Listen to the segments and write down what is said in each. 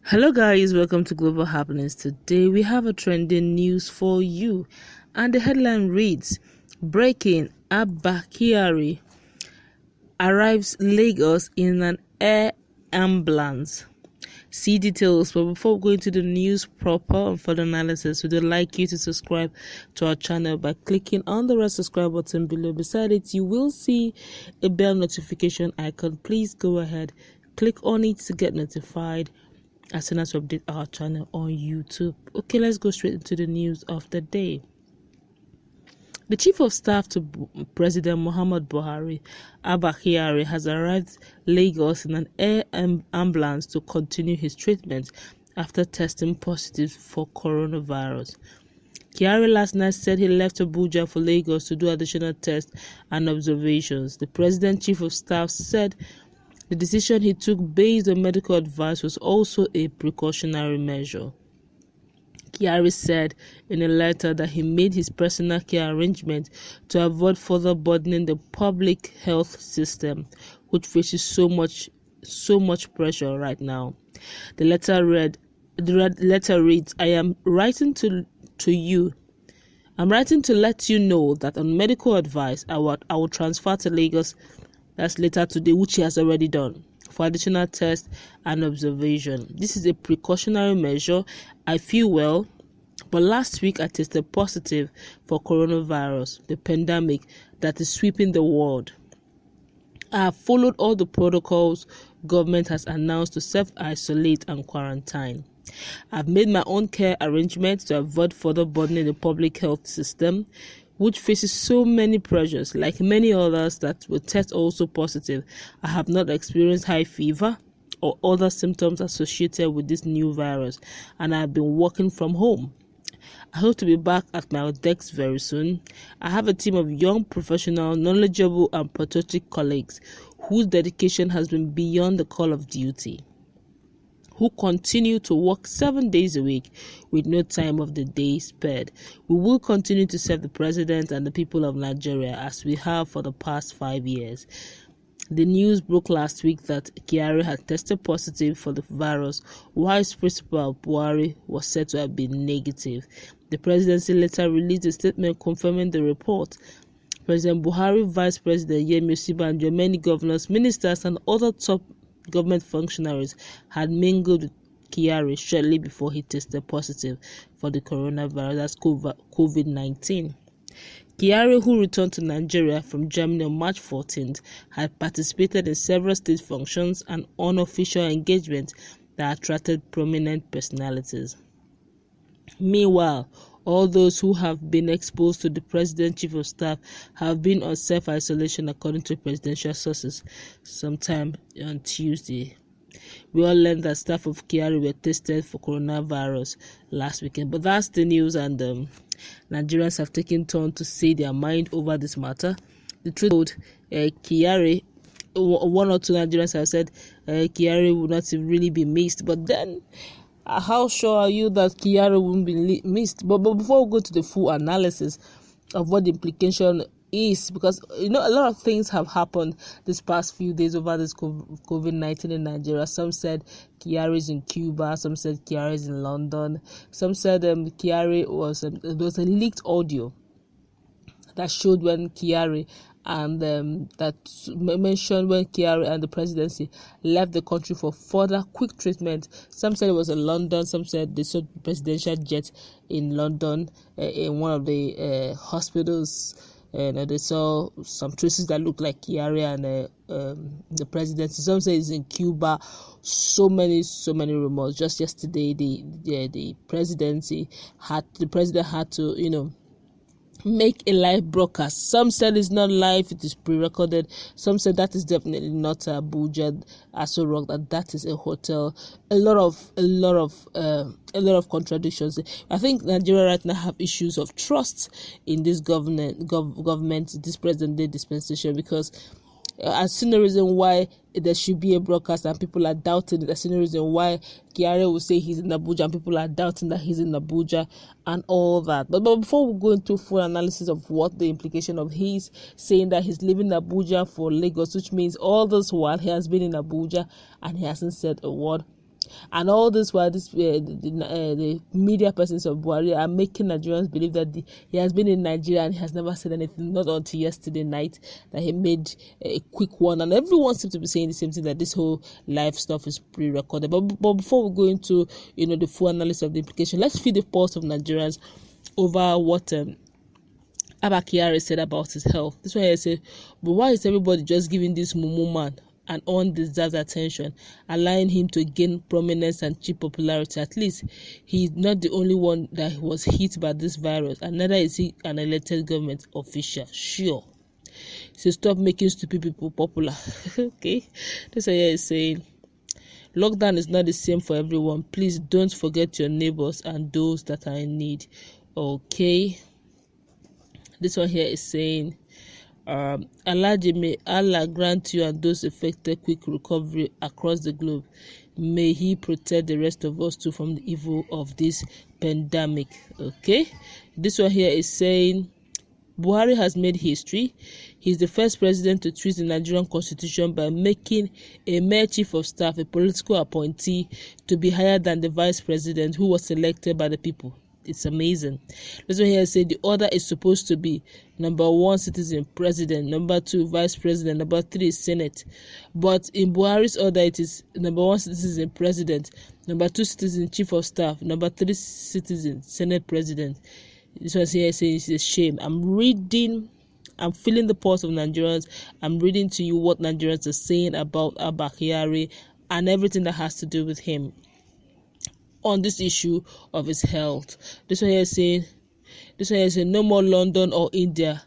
Hello guys, welcome to Global Happenings. Today we have a trending news for you, and the headline reads: Breaking, Abba Kyari arrives Lagos in an air ambulance. See details, but before going to the news proper and further analysis, we'd like you to subscribe to our channel by clicking on the red subscribe button below. Beside it, you will see a bell notification icon. Please go ahead, click on it to get notified as soon as we update our channel on YouTube. Okay, let's go straight into the news of the day. The Chief of Staff to President Muhammad Buhari, Abba Kyari, has arrived Lagos in an air ambulance to continue his treatment after testing positive for coronavirus. Kyari last night said he left Abuja for Lagos to do additional tests and observations. The President Chief of Staff said the decision he took based on medical advice was also a precautionary measure. Kyari said in a letter that he made his personal care arrangement to avoid further burdening the public health system, which faces so much pressure right now. The letter reads, "I am writing to you. I'm writing to let you know that on medical advice, I will transfer to Lagos, that's later today, which he has already done, for additional tests and observation. This is a precautionary measure. I feel well, but last week I tested positive for coronavirus, the pandemic that is sweeping the world. I have followed all the protocols government has announced to self-isolate and quarantine. I've made my own care arrangements to avoid further burdening the public health system, which faces so many pressures. Like many others that will test also positive, I have not experienced high fever or other symptoms associated with this new virus, and I have been working from home. I hope to be back at my desk very soon. I have a team of young, professional, knowledgeable and patriotic colleagues whose dedication has been beyond the call of duty, who continue to work 7 days a week with no time of the day spared. We will continue to serve the President and the people of Nigeria as we have for the past 5 years." The news broke last week that Kyari had tested positive for the virus, while his principal, Buhari, was said to have been negative. The presidency later released a statement confirming the report. President Buhari, Vice President Yemi Osinbajo, many governors, ministers, and other top government functionaries had mingled with Kyari shortly before he tested positive for the coronavirus, that's COVID-19. Kyari, who returned to Nigeria from Germany on March 14th, had participated in several state functions and unofficial engagements that attracted prominent personalities. Meanwhile, all those who have been exposed to the President Chief of Staff have been on self-isolation according to presidential sources sometime on Tuesday. We all learned that staff of Kyari were tested for coronavirus last weekend. But that's the news, and Nigerians have taken turn to say their mind over this matter. The truth, Kyari, one or two Nigerians have said Kyari would not really be missed. But then, how sure are you that Kyari won't be missed? But before we go to the full analysis of what the implication is, because a lot of things have happened this past few days over this COVID-19 in Nigeria. Some said Kyari is in Cuba, some said Kyari is in London, some said Kyari was there was a leaked audio that showed when Kyari and that mentioned when Kyari and the presidency left the country for further quick treatment. Some said it was in London, some said they saw the presidential jet in London in one of the hospitals. And they saw some traces that looked like Kyari and the presidency. Some say it's in Cuba. So many rumors. Just yesterday, the president had to make a live broadcast. Some said it's not live; it is pre-recorded. Some said that is definitely not Abuja, Aso Rock. That is a hotel. A lot of contradictions. I think Nigeria right now have issues of trust in this government, this present-day dispensation, because I've seen the reason why there should be a broadcast and people are doubting it. I've seen the reason why Kyari will say he's in Abuja and people are doubting that he's in Abuja and all that. But before we go into full analysis of what the implication of his saying that he's leaving Abuja for Lagos, which means all this while he has been in Abuja and he hasn't said a word, And all this while the media persons of Buhari are making Nigerians believe that he has been in Nigeria and he has never said anything, not until yesterday night that he made a quick one. And everyone seems to be saying the same thing, that this whole live stuff is pre-recorded. But before we go into the full analysis of the implication, let's feel the pulse of Nigerians over what Abba Kyari said about his health. This one I say, but why is everybody just giving this Mumu man an undeserved attention, allowing him to gain prominence and cheap popularity? At least he's not the only one that was hit by this virus, and neither is he an elected government official. Sure. So stop making stupid people popular. Okay. This one here is saying, lockdown is not the same for everyone. Please don't forget your neighbors and those that are in need. Okay. This one here is saying, Alhaji, may Allah grant you and those affected quick recovery across the globe. May He protect the rest of us too from the evil of this pandemic. Okay, this one here is saying, Buhari has made history. He's the first president to twist the Nigerian constitution by making a mere chief of staff, a political appointee, to be higher than the vice president who was elected by the people. It's amazing. This one here say the order is supposed to be number 1 citizen president, number 2 vice president, number 3 senate. But in Buhari's order, it is number 1 citizen president, number 2 citizen chief of staff, number 3 citizen senate president. This one here saying it's a shame. I'm feeling the pulse of Nigerians. I'm reading to you what Nigerians are saying about Abba Kyari and everything that has to do with him on this issue of his health. This one here is saying, no more London or India.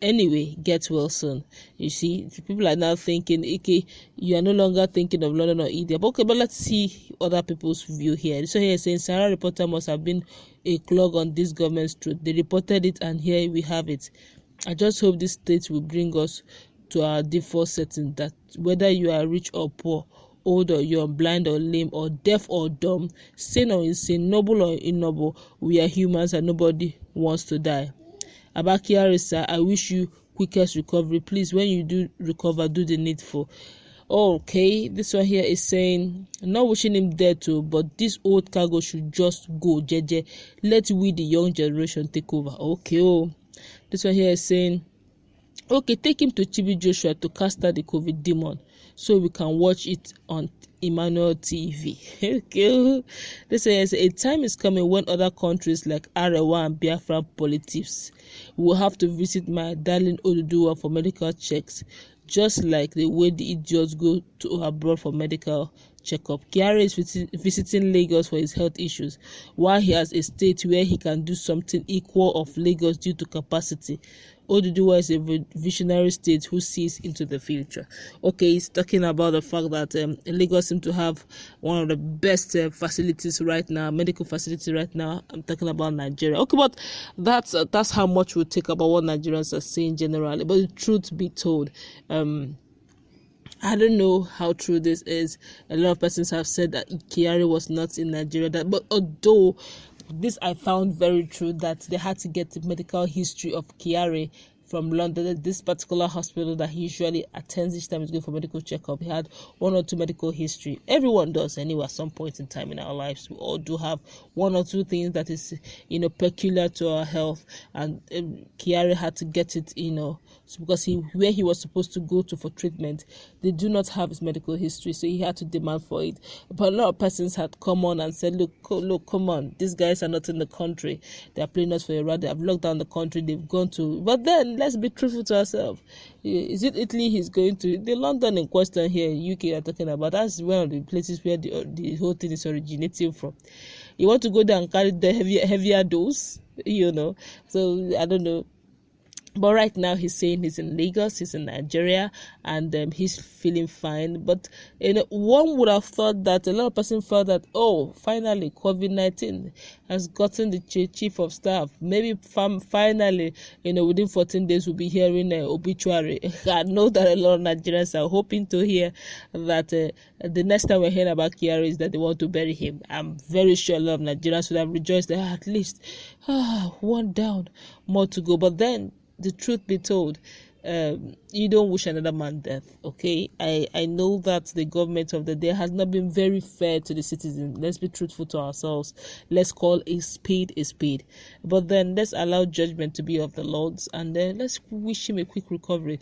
Anyway, get well soon. You see, people are now thinking, okay, you are no longer thinking of London or India. But okay, but let's see other people's view here. This one here is saying, Sarah reporter must have been a clog on this government's truth. They reported it, and here we have it. I just hope this state will bring us to our default setting, that whether you are rich or poor, old or young, blind or lame, or deaf or dumb, sane or insane, noble or ignoble, we are humans and nobody wants to die. Abba Kyari, sir, I wish you quickest recovery. Please, when you do recover, do the needful. Okay, this one here is saying, not wishing him dead too, but this old cargo should just go, jeje. Let we, the young generation, take over. Okay, this one here is saying, okay, take him to Chibi Joshua to cast out the COVID demon, so we can watch it on Emmanuel TV. Okay, this says a time is coming when other countries like Arewa and Biafra politics will have to visit my darling Oduduwa for medical checks, just like the way the idiots go to abroad for medical checkup. Kyari is visiting Lagos for his health issues, while he has a state where he can do something equal of Lagos due to capacity. Oduduwa is a visionary state who sees into the future. Okay, he's talking about the fact that Lagos seems to have one of the best facilities right now, medical facilities right now. I'm talking about Nigeria. Okay, but that's how much we'll take about what Nigerians are saying generally. But the truth be told, I don't know how true this is. A lot of persons have said that Kyari was not in Nigeria. But although this I found very true, that they had to get the medical history of Kyari from London. This particular hospital that he usually attends each time he's going for medical checkup, he had 1 or 2 medical history. Everyone does anyway at some point in time in our lives. We all do have 1 or 2 things that is peculiar to our health, and Kyari had to get it because where he was supposed to go to for treatment, they do not have his medical history, so he had to demand for it. But a lot of persons had come on and said, look, come on, these guys are not in the country, they are playing us for a ride, they have locked down the country, they've gone to, but then let's be truthful to ourselves. Is it Italy he's going to? The London in question here, UK are talking about, that's one of the places where the whole thing is originating from. You want to go there and carry the heavier dose, so I don't know. But right now he's saying he's in Lagos, he's in Nigeria, and he's feeling fine. But one would have thought that a lot of persons felt that, finally COVID-19 has gotten the chief of staff. Maybe finally, within 14 days we'll be hearing an obituary. I know that a lot of Nigerians are hoping to hear that the next time we're hearing about Kyari is that they want to bury him. I'm very sure a lot of Nigerians would have rejoiced that at least 1 down, more to go. But then, the truth be told, you don't wish another man death. Okay, I know that the government of the day has not been very fair to the citizens. Let's be truthful to ourselves. Let's call a spade a spade. But then let's allow judgment to be of the Lord's, and then let's wish him a quick recovery.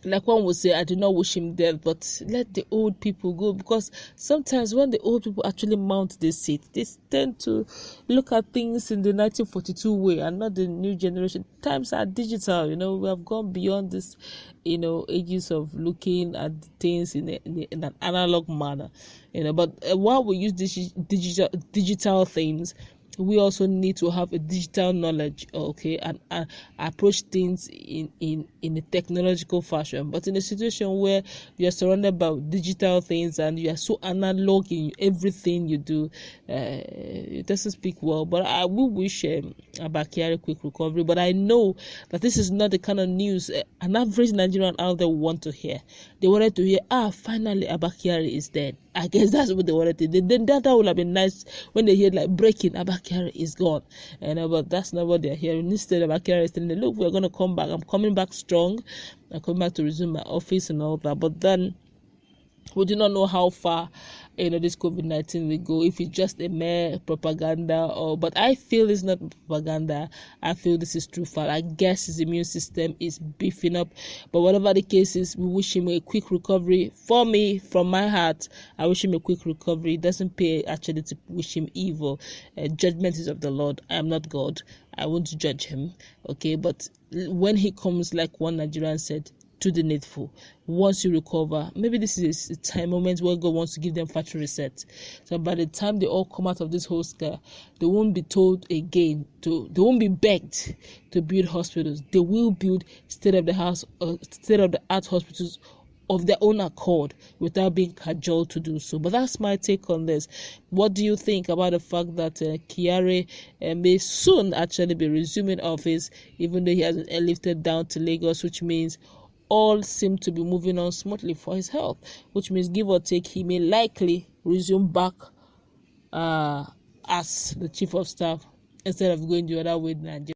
Like one would say, I do not wish him death, but let the old people go, because sometimes when the old people actually mount this seat, they tend to look at things in the 1942 way and not the new generation. Times are digital, we have gone beyond this, ages of looking at things in an analog manner, but while we use these digital things, we also need to have a digital knowledge, okay, and approach things in a technological fashion. But in a situation where you are surrounded by digital things and you are so analog in everything you do, it doesn't speak well. But I will wish Abba Kyari quick recovery. But I know that this is not the kind of news an average Nigerian out there want to hear. They wanted to hear, finally Abba Kyari is dead. I guess that's what they wanted to. Then that would have been nice when they hear like breaking, Abba Kyari is gone. But that's not what they're hearing. Instead, Abba Kyari is telling them, look, we're going to come back. I'm coming back strong. I'm coming back to resume my office and all that. But then we do not know how far this COVID-19 will go, if it's just a mere propaganda but I feel it's not propaganda. I feel this is true fact. I guess his immune system is beefing up, but whatever the case is, we wish him a quick recovery. For me, from my heart, I wish him a quick recovery. It doesn't pay actually to wish him evil. Judgment is of the Lord. I am not God. I won't judge him, okay? But when he comes, like one Nigerian said, to the needful, once you recover, maybe this is a time moment where God wants to give them factory reset. So by the time they all come out of this whole scare, they won't be told again they won't be begged to build hospitals. They will build state of the art hospitals of their own accord without being cajoled to do so. But that's my take on this. What do you think about the fact that Kyari may soon actually be resuming office, even though he hasn't airlifted down to Lagos, which means all seem to be moving on smoothly for his health, which means give or take he may likely resume back as the chief of staff instead of going the other way in Nigeria.